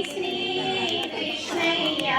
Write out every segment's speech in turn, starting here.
శ్రీ కృష్ణయ్య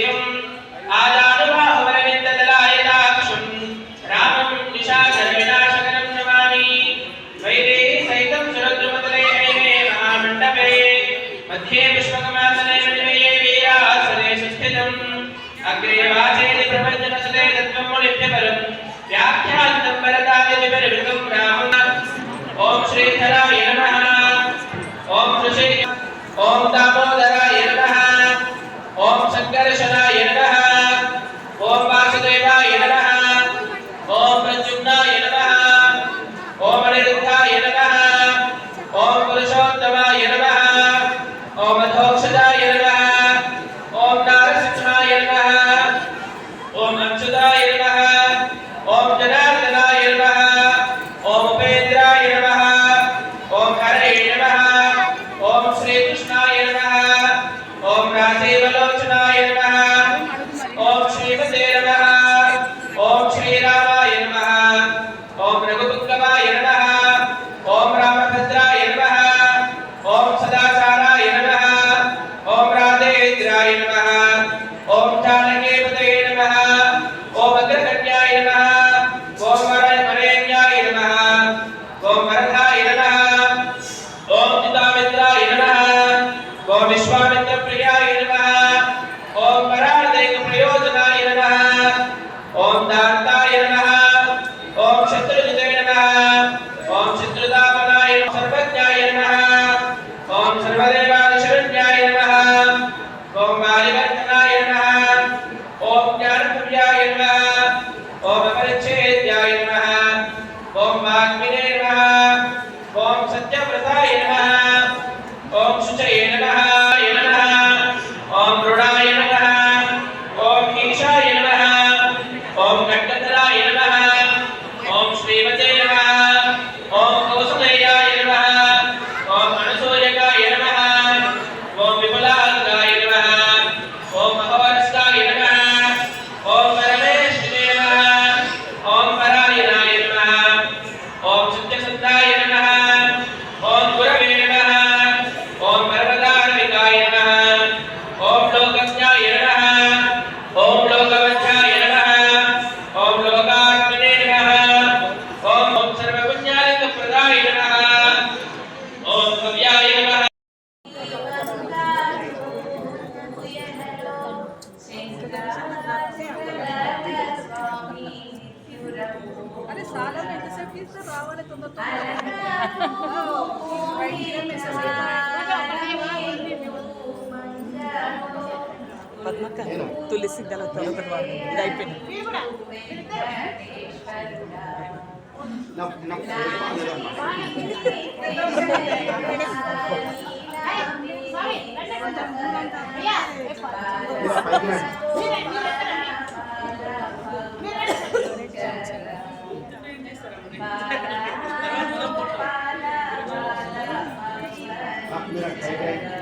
देवम् आजानुबाहुवरविन्ददलायताक्षम् रामं निशाचरविनाशकरं नमामि वैदेही सहितं सुरद्रुमतले हैमे महामण्डपे मध्ये पुष्पकमासने मणिमये वीरासने सुस्थितम् अग्रे वाचेति प्रपञ्चनसुते तत्त्वं मुनिभ्यपरम् व्याख्यान्तं वरदादिविपरिवृतं रामम् ॐ श्रीधराय नमः ॐ ऋषि ॐ दामोदराय नमः ॐ संकर्षणाय नमः ॐ वासुदेवाय नमः ॐ प्रद्युम्नाय नमः ॐ अनिरुद्धाय नमः ॐ पुरुषोत्तमाय नमः ॐ अधोक्षजाय नमः ॐ नारसिंहाय नमः ॐ अच्युताय नमः ॐ जनार्दनाय नमः ॐ उपेन्द्राय नमः ॐ हरये नमः ॐ श्रीकृष्णाय नमः ॐ राजीवलोचनाय नमः ॐ श्रीमते नमः ॐ श्रीरामाय नमः ॐ रघुपुत्रमाय नमः ॐ रामभद्राय नमः ॐ सदाचाराय नमः ॐ राधेन्द्राय नमः ॐ जानकीपतये नमः ॐ अग्रगण्याय नमः ॐ वरेण्याय नमः ॐ वरदाय नमः ॐ चितामित्राय नमः ॐ विश्वामित्रप्रियाय नमः ॐ परार्धैकप्रयोजनाय नमः ॐ दान्ताय नमः ॐ शत्रुजिते नमः ॐ शत्रुतापनाय सर्वज्ञाय नमः ॐ सर्वदेवादिशरण्याय नमः ॐ वालिवर्धनाय नमः ॐ ज्ञानप्रियाय नमः ॐ अपरिच्छेद्याय नमः ॐ वाग्मिने नमः ॐ सत्यव्रताय नमः ॐ शुचये नमः ॐ मृडाय नमः ॐ ईशाय नमः ॐ कण्ठधराय नमः ॐ श्रीमते नमः ॐ कौसलेयाय नमः ॐ अनसूयकाय नमः ॐ विपुलाङ्गाय नमः ॐ महोरस्काय नमः ॐ परमेश्वरे नमः ॐ परायणाय नमः ॐ सत्यसन्धाय नमः ॐ गुरवे नमः ॐ परमदार्मिकाय नमः ॐ लोकज्ञाय नमः ॐ लोकवध्याय नमः ॐ लोकात्मने नमः ॐ सर्वपुण्यादिकप्रदाय नमः ॐ भव्याय नमः अरे साला में कैसे फिर से रावण तुम तो పద్మక్క తులసి గల తొలకటి వాడు ఇది అయిపోయింది मेरा